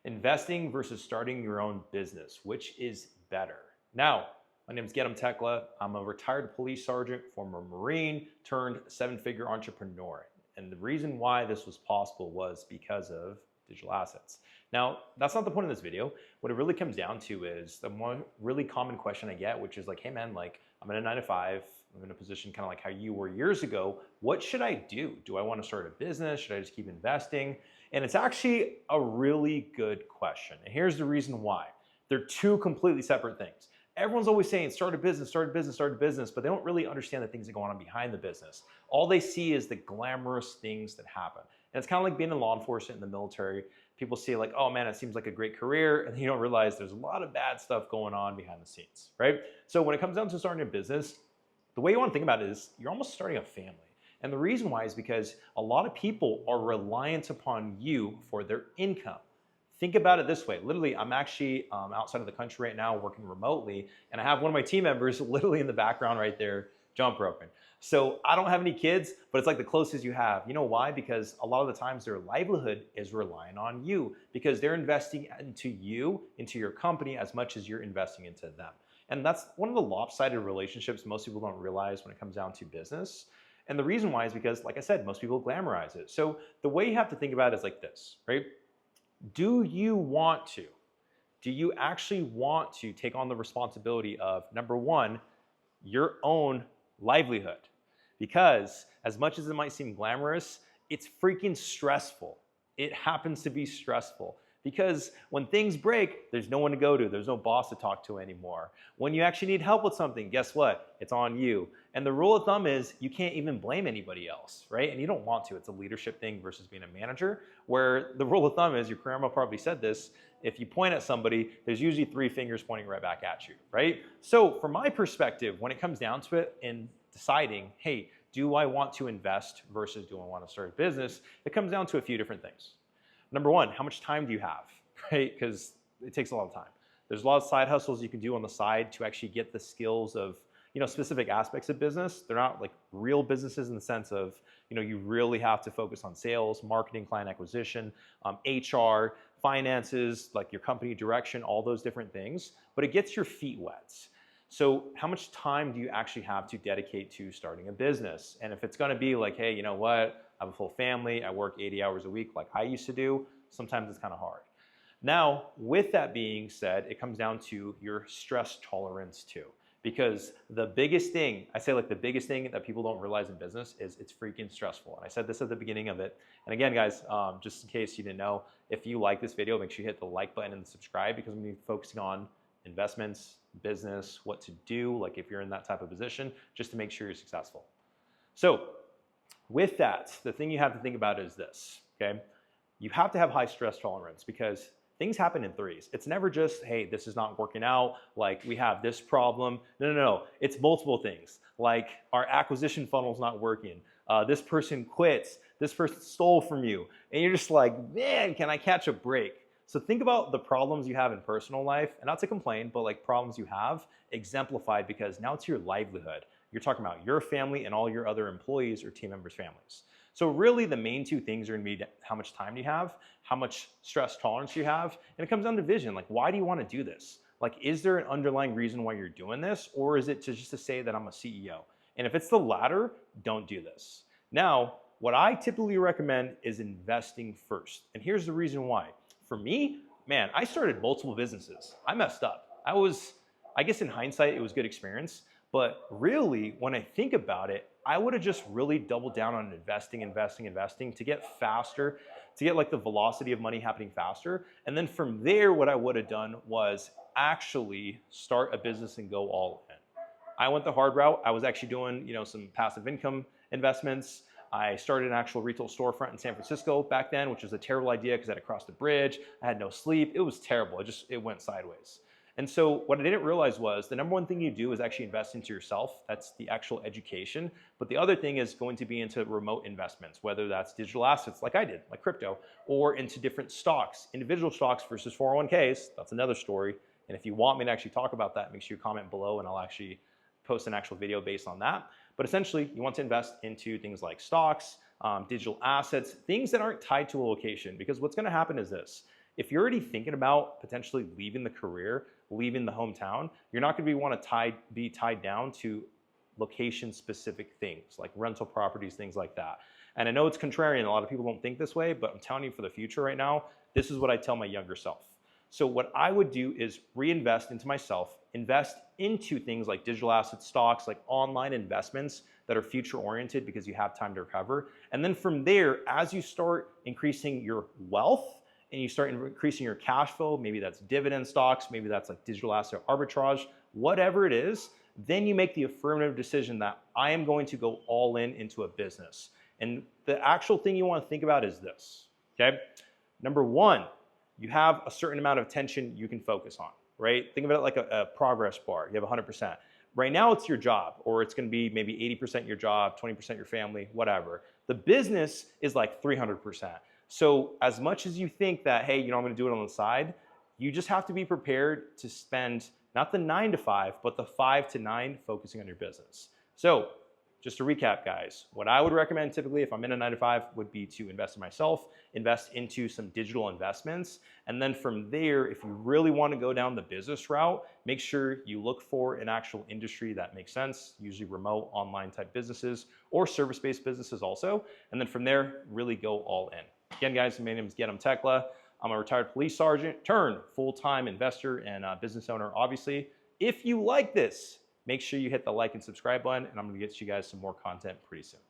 Investing versus starting your own business, which is better? Now, my name is Getem Tekla. I'm a retired police sergeant, former Marine, turned seven-figure entrepreneur. And the reason why this was possible was because of digital assets. Now, that's not the point of this video. What it really comes down to is the one really common question I get, which is like, hey man, like I'm in a 9 to 5, I'm in a position kind of like how you were years ago. What should I do? Do I want to start a business? Should I just keep investing? And it's actually a really good question. And here's the reason why. They're two completely separate things. Everyone's always saying start a business, start a business, start a business, but they don't really understand the things that go on behind the business. All they see is the glamorous things that happen. And it's kind of like being in law enforcement in the military. People see like, oh man, it seems like a great career, and you don't realize there's a lot of bad stuff going on behind the scenes, right? So when it comes down to starting a business, the way you want to think about it is you're almost starting a family. And the reason why is because a lot of people are reliant upon you for their income. Think about it this way. Literally, I'm actually outside of the country right now working remotely, and I have one of my team members literally in the background right there, jump roping. So I don't have any kids, but it's like the closest you have. You know why? Because a lot of the times their livelihood is relying on you because they're investing into you, into your company, as much as you're investing into them. And that's one of the lopsided relationships most people don't realize when it comes down to business. And the reason why is because, like I said, most people glamorize it. So the way you have to think about it is like this, right? Do you want to? Do you actually want to take on the responsibility of, number one, your own livelihood? Because as much as it might seem glamorous, it's freaking stressful. It happens to be stressful. Because when things break, there's no one to go to. There's no boss to talk to anymore. When you actually need help with something, guess what? It's on you. And the rule of thumb is you can't even blame anybody else, right? And you don't want to. It's a leadership thing versus being a manager, where the rule of thumb is, your grandma probably said this, if you point at somebody, there's usually 3 fingers pointing right back at you, right? So from my perspective, when it comes down to it in deciding, hey, do I want to invest versus do I want to start a business? It comes down to a few different things. Number one, how much time do you have, right? Because it takes a lot of time. There's a lot of side hustles you can do on the side to actually get the skills of, specific aspects of business. They're not like real businesses in the sense of, you really have to focus on sales, marketing, client acquisition, HR, finances, like your company direction, all those different things, but it gets your feet wet. So how much time do you actually have to dedicate to starting a business? And if it's gonna be like, hey, you know what? I have a full family, I work 80 hours a week like I used to do, sometimes it's kind of hard. Now, with that being said, it comes down to your stress tolerance too. Because the biggest thing, I say like the biggest thing that people don't realize in business is it's freaking stressful. And I said this at the beginning of it. And again, guys, just in case you didn't know, if you like this video, make sure you hit the like button and subscribe because I'm gonna be focusing on investments, business, what to do, like if you're in that type of position, just to make sure you're successful. So with that, the thing you have to think about is this, okay? You have to have high stress tolerance because things happen in threes. It's never just, hey, this is not working out, like we have this problem. No. It's multiple things. Like our acquisition funnel's not working. This person quits. This person stole from you. And you're just like, man, can I catch a break? So think about the problems you have in personal life, and not to complain, but like problems you have exemplified because now it's your livelihood. You're talking about your family and all your other employees or team members' families. So really the main two things are gonna be how much time you have, how much stress tolerance you have, and it comes down to vision. Like, why do you wanna do this? Like, is there an underlying reason why you're doing this? Or is it just to say that I'm a CEO? And if it's the latter, don't do this. Now, what I typically recommend is investing first. And here's the reason why. For me, man, I started multiple businesses. I messed up. I guess in hindsight, it was good experience. But really, when I think about it, I would have just really doubled down on investing to get faster, to get like the velocity of money happening faster. And then from there, what I would have done was actually start a business and go all in. I went the hard route. I was actually doing, some passive income investments. I started an actual retail storefront in San Francisco back then, which was a terrible idea because I had to cross the bridge. I had no sleep. It was terrible. It went sideways. And so what I didn't realize was the number one thing you do is actually invest into yourself. That's the actual education. But the other thing is going to be into remote investments, whether that's digital assets like I did, like crypto, or into different stocks, individual stocks versus 401ks. That's another story. And if you want me to actually talk about that, make sure you comment below and I'll actually post an actual video based on that. But essentially, you want to invest into things like stocks, digital assets, things that aren't tied to a location. Because what's going to happen is this. If you're already thinking about potentially leaving the career, leaving the hometown, you're not going to want to be tied down to location-specific things like rental properties, things like that. And I know it's contrarian, a lot of people don't think this way, but I'm telling you for the future right now, this is what I tell my younger self. So what I would do is reinvest into myself, invest into things like digital asset stocks, like online investments that are future oriented because you have time to recover. And then from there, as you start increasing your wealth and you start increasing your cash flow, maybe that's dividend stocks, maybe that's like digital asset arbitrage, whatever it is, then you make the affirmative decision that I am going to go all in into a business. And the actual thing you want to think about is this, okay? Number one, you have a certain amount of attention you can focus on, right? Think of it like a progress bar. You have 100%. Right now it's your job, or it's going to be maybe 80% your job, 20% your family, whatever. The business is like 300%. So as much as you think that, hey, I'm going to do it on the side, you just have to be prepared to spend not the 9 to 5, but the 5 to 9 focusing on your business. So just to recap, guys, what I would recommend typically if I'm in a 9 to 5 would be to invest in myself, invest into some digital investments. And then from there, if you really want to go down the business route, make sure you look for an actual industry that makes sense, usually remote online type businesses or service-based businesses also. And then from there, really go all in. Again, guys, my name is Get Tekla. I'm a retired police sergeant turned full-time investor and business owner, obviously. If you like this, make sure you hit the like and subscribe button, and I'm going to get you guys some more content pretty soon.